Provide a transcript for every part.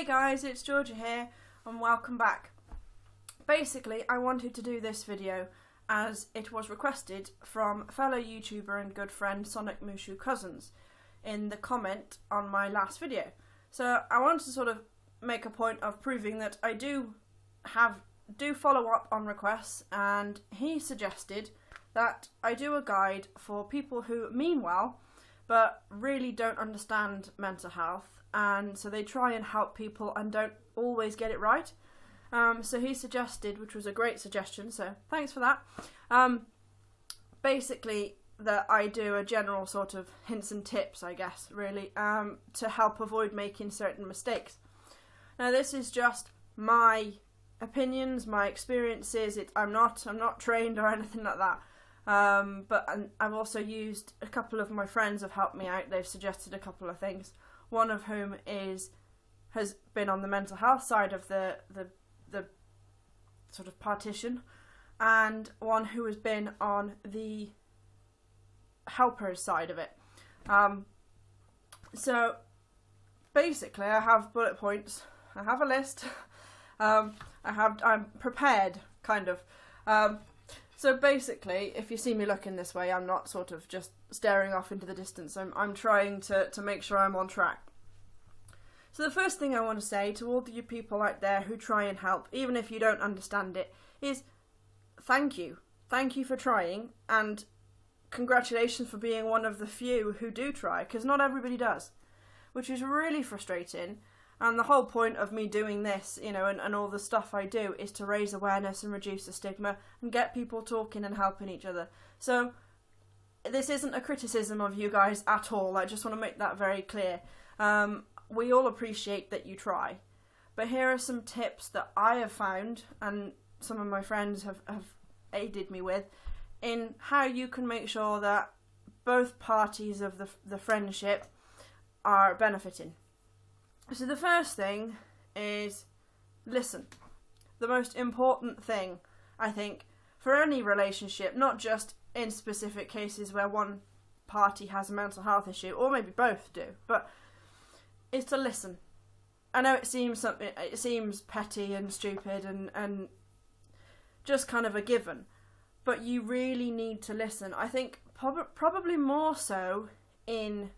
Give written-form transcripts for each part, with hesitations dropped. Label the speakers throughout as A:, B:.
A: Hey guys, it's Georgia here and welcome back. Basically, I wanted to do this video as it was requested from fellow YouTuber and good friend Sonic Mushu Cousins in the comment on my last video. So I wanted to sort of make a point of proving that I do follow up on requests, and he suggested that I do a guide for people who mean well but really don't understand mental health, and so they try and help people and don't always get it right. So he suggested, which was a great suggestion, so thanks for that, basically that I do a general sort of hints and tips, I guess, really, to help avoid making certain mistakes. Now this is just my opinions, my experiences. I'm not trained or anything like that. But I've also used, a couple of my friends have helped me out. They've suggested a couple of things. One of whom has been on the mental health side of the sort of partition, and one who has been on the helpers side of it. So basically, I have bullet points. I have a list. I'm prepared, kind of. So basically, if you see me looking this way, I'm not sort of just staring off into the distance. I'm trying to make sure I'm on track. So the first thing I want to say to all of you people out there who try and help, even if you don't understand it, is thank you. Thank you for trying, and congratulations for being one of the few who do try, because not everybody does, which is really frustrating. And the whole point of me doing this, you know, and all the stuff I do is to raise awareness and reduce the stigma and get people talking and helping each other. So this isn't a criticism of you guys at all. I just want to make that very clear. We all appreciate that you try. But here are some tips that I have found, and some of my friends have aided me with, in how you can make sure that both parties of the friendship are benefiting. So the first thing is listen. The most important thing, I think, for any relationship, not just in specific cases where one party has a mental health issue, or maybe both do, but is to listen. I know it seems petty and stupid and just kind of a given, but you really need to listen. I think probably more so in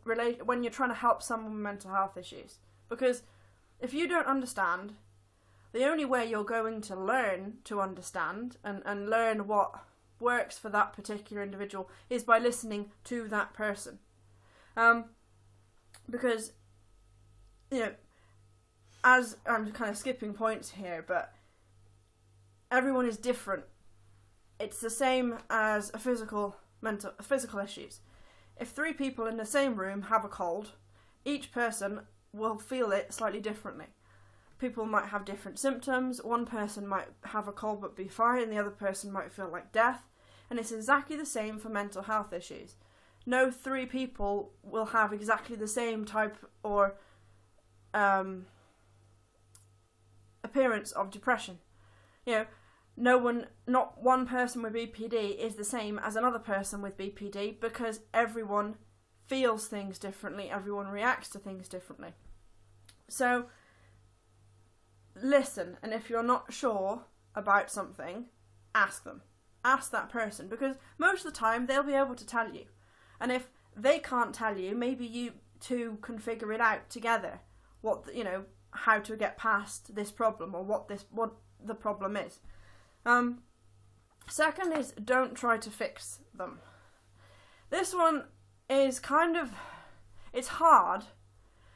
A: when you're trying to help someone with mental health issues, because if you don't understand, the only way you're going to learn to understand and learn what works for that particular individual is by listening to that person. Because, you know, as I'm kind of skipping points here, but everyone is different. It's the same as physical issues. If 3 people in the same room have a cold, each person will feel it slightly differently. People might have different symptoms. One person might have a cold but be fine, and the other person might feel like death. And it's exactly the same for mental health issues. No 3 people will have exactly the same type or appearance of depression. You know, not one person with BPD is the same as another person with BPD, because everyone feels things differently, everyone reacts to things differently. So, listen, and if you're not sure about something, ask them. Ask that person, because most of the time they'll be able to tell you. And if they can't tell you, maybe you two can figure it out together, how to get past this problem, or what the problem is. Second is, don't try to fix them. This one is it's hard,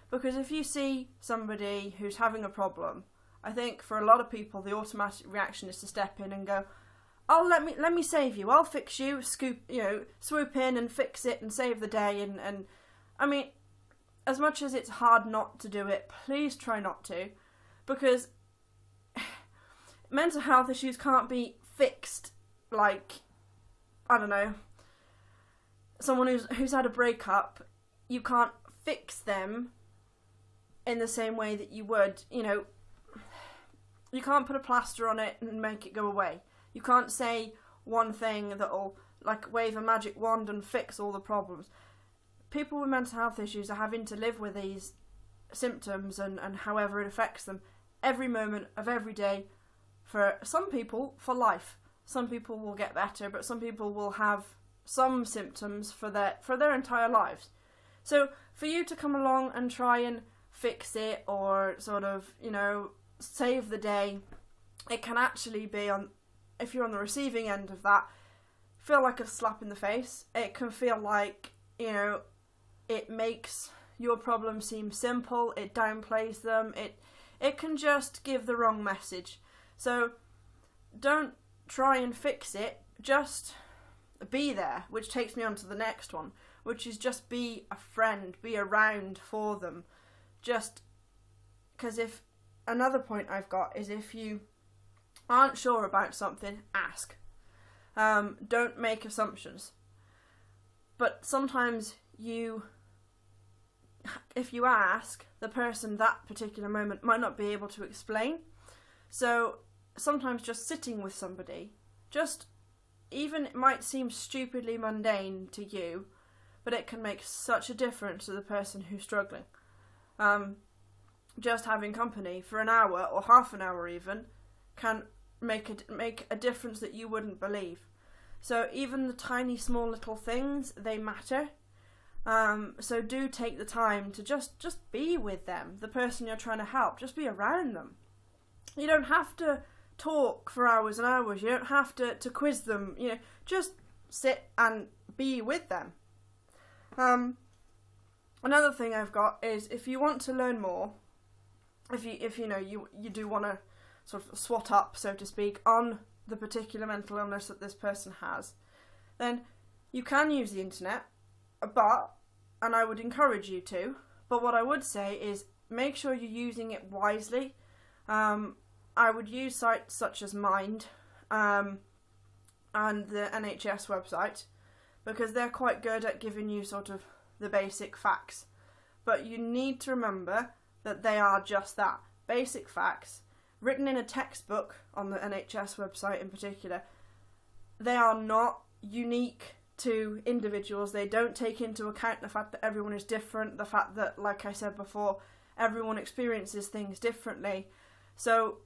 A: because if you see somebody who's having a problem, I think for a lot of people the automatic reaction is to step in and go, "Oh, let me save you. I'll fix you." Swoop in and fix it and save the day. And I mean, as much as it's hard not to do it, please try not to, because mental health issues can't be fixed like, I don't know, someone who's had a breakup. You can't fix them in the same way that you would, you can't put a plaster on it and make it go away. You can't say one thing that'll, like, wave a magic wand and fix all the problems. People with mental health issues are having to live with these symptoms and however it affects them every moment of every day. For some people, for life. Some people will get better, but some people will have some symptoms for their entire lives. So for you to come along and try and fix it or sort of, save the day, it can actually be, if you're on the receiving end of that, feel like a slap in the face. It can feel like, it makes your problem seem simple, it downplays them, it can just give the wrong message. So don't try and fix it, just be there, which takes me on to the next one, which is just be a friend, be around for them. Just because another point I've got is if you aren't sure about something, ask. Don't make assumptions. But sometimes if you ask, the person that particular moment might not be able to explain. So sometimes just sitting with somebody, even it might seem stupidly mundane to you, but it can make such a difference to the person who's struggling. Just having company for an hour or half an hour even can make a difference that you wouldn't believe. So even the tiny small little things, they matter. So do take the time to just be with them, the person you're trying to help. Just be around them. You don't have to talk for hours and hours. You don't have to quiz them. Just sit and be with them. Another thing I've got is if you want to learn more, if you do want to sort of swat up, so to speak, on the particular mental illness that this person has, then you can use the internet, and I would encourage you to, but what I would say is make sure you're using it wisely. I would use sites such as Mind and the NHS website, because they're quite good at giving you sort of the basic facts. But you need to remember that they are just that, basic facts, written in a textbook on the NHS website in particular. They are not unique to individuals. They don't take into account the fact that everyone is different, the fact that, like I said before, everyone experiences things differently. So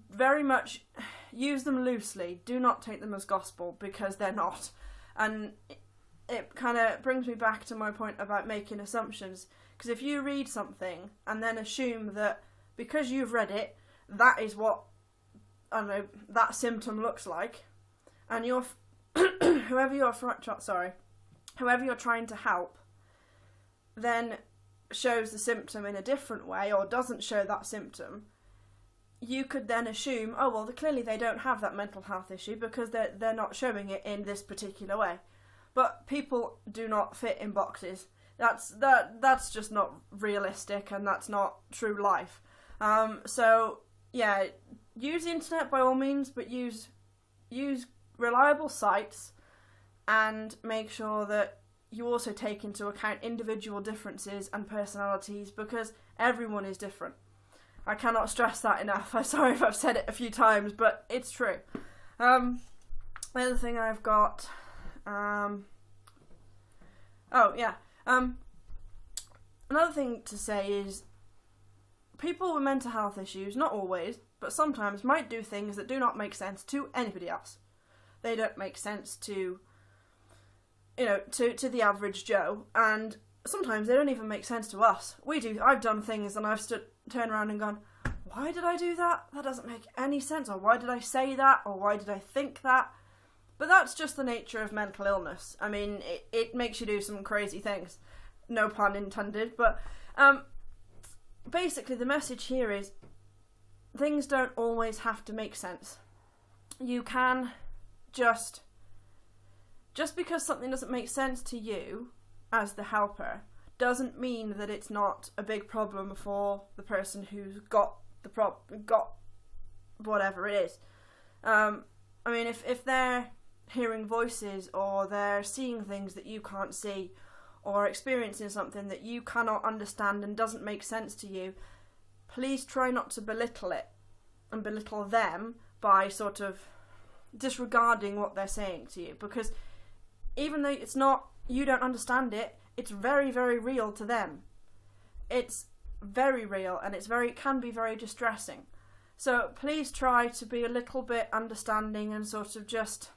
A: very much use them loosely. Do not take them as gospel, because they're not. And it kind of brings me back to my point about making assumptions. Because if you read something and then assume that because you've read it, that is what, that symptom looks like, and whoever you're trying to help then shows the symptom in a different way or doesn't show that symptom, you could then assume, oh well, clearly they don't have that mental health issue because they're not showing it in this particular way. But people do not fit in boxes. That's just not realistic, and that's not true life. So yeah, use the internet by all means, but use reliable sites, and make sure that you also take into account individual differences and personalities, because everyone is different. I cannot stress that enough. I'm sorry if I've said it a few times, but it's true. The other thing I've got, another thing to say is people with mental health issues, not always, but sometimes might do things that do not make sense to anybody else. They don't make sense to the average Joe, and sometimes they don't even make sense to us. I've done things and I've turned around and gone, why did I do that? That doesn't make any sense. Or why did I say that? Or why did I think that? But that's just the nature of mental illness. I mean, it makes you do some crazy things. No pun intended. But basically the message here is things don't always have to make sense. You can just because something doesn't make sense to you as the helper doesn't mean that it's not a big problem for the person who's got whatever it is. I mean, if they're hearing voices, or they're seeing things that you can't see, or experiencing something that you cannot understand and doesn't make sense to you, please try not to belittle it and belittle them by sort of disregarding what they're saying to you, because even though you don't understand it, it's very, very real to them. it's very real, and it can be very distressing. So please try to be a little bit understanding and sort of just,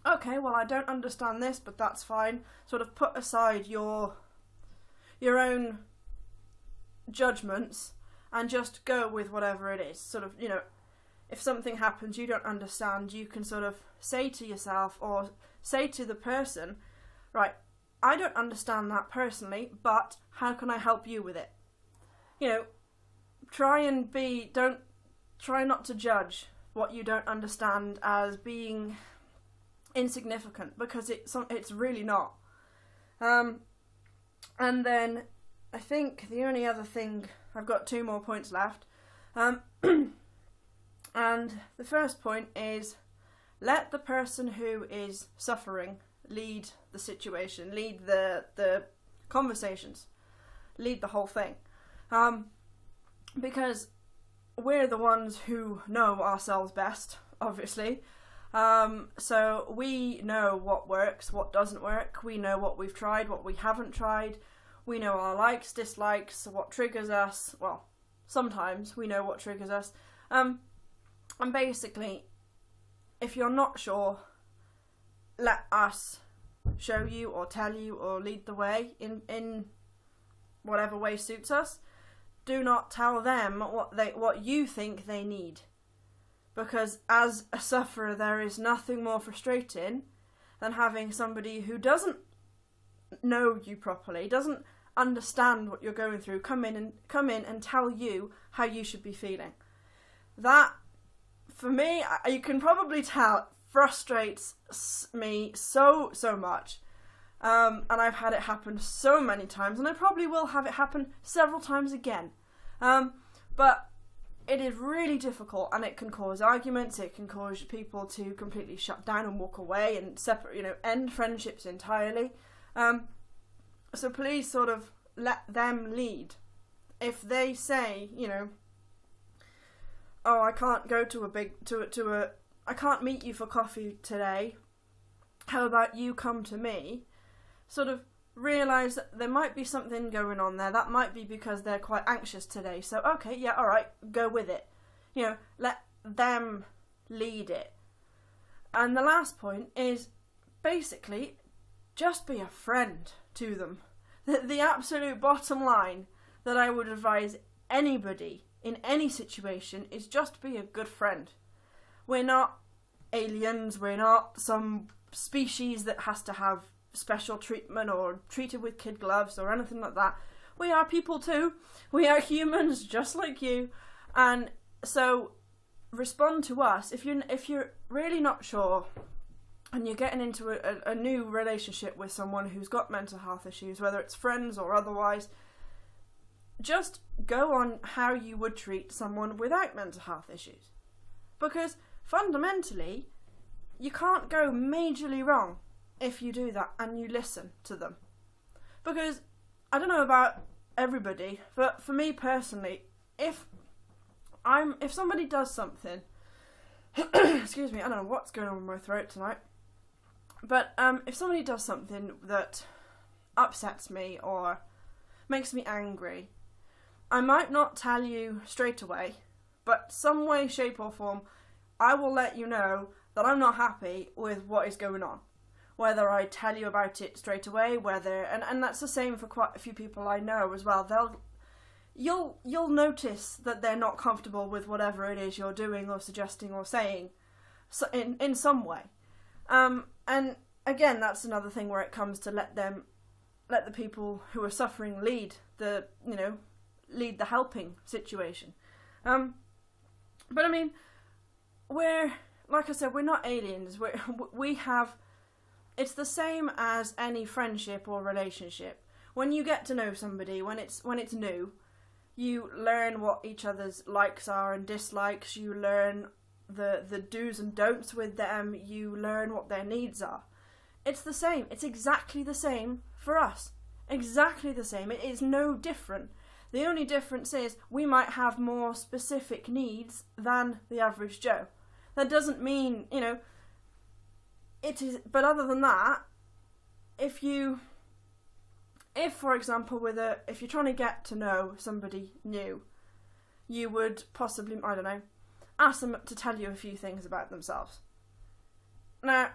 A: okay, well, I don't understand this, but that's fine. Sort of put aside your own judgments and just go with whatever it is. Sort of, if something happens you don't understand, you can sort of say to yourself or say to the person, right, I don't understand that personally, but how can I help you with it? Try not to judge what you don't understand as being insignificant, because it's really not. And then I think the only other thing, I've got 2 more points left. And the first point is, let the person who is suffering lead the situation, lead the conversations, lead the whole thing. Because we're the ones who know ourselves best, obviously. So we know what works, what doesn't work. We know what we've tried, what we haven't tried. We know our likes, dislikes, what triggers us. Well, sometimes we know what triggers us. And basically, if you're not sure, let us show you or tell you or lead the way in whatever way suits us. Do not tell them what you think they need. Because as a sufferer, there is nothing more frustrating than having somebody who doesn't know you properly, doesn't understand what you're going through, come in and tell you how you should be feeling. That, for me, you can probably tell, frustrates me so much. And I've had it happen so many times, and I probably will have it happen several times again. But it is really difficult, and it can cause arguments, it can cause people to completely shut down and walk away and separate, end friendships entirely. So please sort of let them lead. If they say, oh, I can't go I can't meet you for coffee today, how about you come to me? Sort of realise that there might be something going on there. That might be because they're quite anxious today. So, okay, yeah, alright, go with it. Let them lead it. And the last point is, basically, just be a friend to them. The absolute bottom line that I would advise anybody in any situation is just be a good friend. We're not aliens, we're not some species that has to have special treatment or treated with kid gloves or anything like that. We are people too. We are humans just like you. And so respond to us. If you're really not sure and you're getting into a new relationship with someone who's got mental health issues, whether it's friends or otherwise, just go on how you would treat someone without mental health issues. Because fundamentally, you can't go majorly wrong if you do that and you listen to them. Because, I don't know about everybody, but for me personally, if somebody does something, excuse me, I don't know what's going on with my throat tonight, but if somebody does something that upsets me or makes me angry, I might not tell you straight away, but some way, shape or form, I will let you know that I'm not happy with what is going on. Whether I tell you about it straight away, and that's the same for quite a few people I know as well. You'll notice that they're not comfortable with whatever it is you're doing or suggesting or saying, so in some way. And again, that's another thing where it comes to let the people who are suffering lead the helping situation. But I mean, like I said, we're not aliens. We have. It's the same as any friendship or relationship. When you get to know somebody, when it's new, you learn what each other's likes are and dislikes. You learn the do's and don'ts with them. You learn what their needs are. It's the same. It's exactly the same for us. Exactly the same. It is no different. The only difference is we might have more specific needs than the average Joe. That doesn't mean, it is, but other than that, if you if, for example, if you're trying to get to know somebody new, you would possibly, I don't know, ask them to tell you a few things about themselves. Now,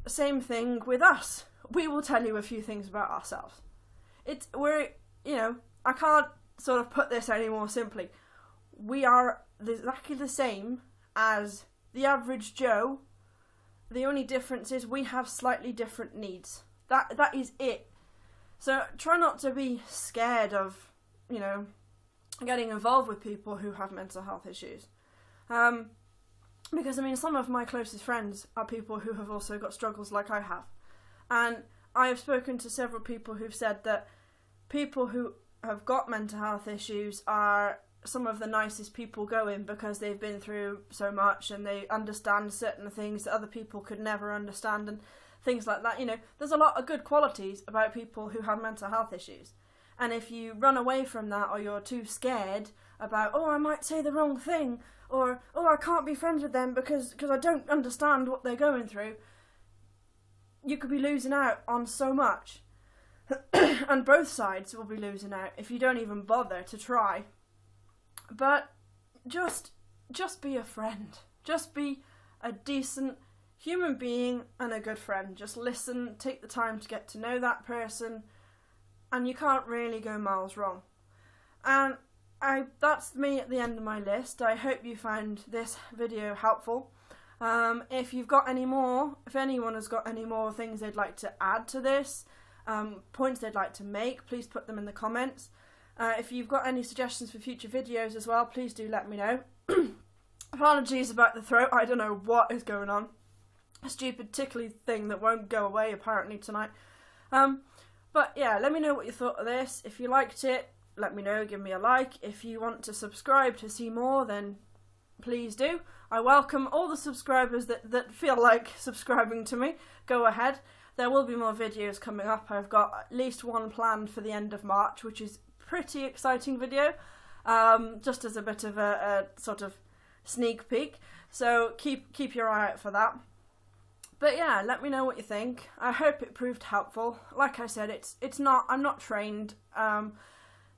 A: same thing with us. We will tell you a few things about ourselves. I can't sort of put this any more simply. We are exactly the same as the average Joe. The only difference is we have slightly different needs. That is it. So try not to be scared of, getting involved with people who have mental health issues. Because, some of my closest friends are people who have also got struggles like I have. And I have spoken to several people who've said that people who have got mental health issues are some of the nicest people going because they've been through so much and they understand certain things that other people could never understand and things like that. There's a lot of good qualities about people who have mental health issues. And if you run away from that, or you're too scared about, I might say the wrong thing, or I can't be friends with them because I don't understand what they're going through, you could be losing out on so much. And both sides will be losing out if you don't even bother to try. But just be a friend. Just be a decent human being and a good friend. Just listen, take the time to get to know that person, and you can't really go miles wrong. And that's me at the end of my list. I hope you found this video helpful. If anyone has got any more things they'd like to add to this, points they'd like to make, please put them in the comments. If you've got any suggestions for future videos as well, please do let me know. Apologies about the throat, I don't know what is going on. A stupid tickly thing that won't go away apparently tonight. But yeah, let me know what you thought of this. If you liked it, let me know, give me a like. If you want to subscribe to see more, then please do. I welcome all the subscribers that feel like subscribing to me. Go ahead. There will be more videos coming up. I've got at least one planned for the end of March, which is a pretty exciting video, just as a bit of a sort of sneak peek. So keep your eye out for that. But yeah, let me know what you think. I hope it proved helpful. Like I said, I'm not trained.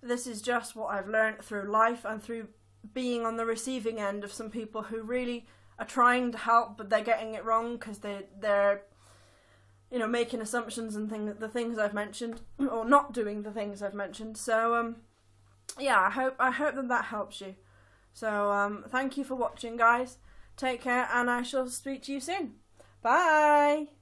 A: This is just what I've learned through life and through being on the receiving end of some people who really are trying to help, but they're getting it wrong because they're making assumptions and the things I've mentioned, or not doing the things I've mentioned. So yeah, I hope that helps you. So thank you for watching, guys. Take care, and I shall speak to you soon. Bye!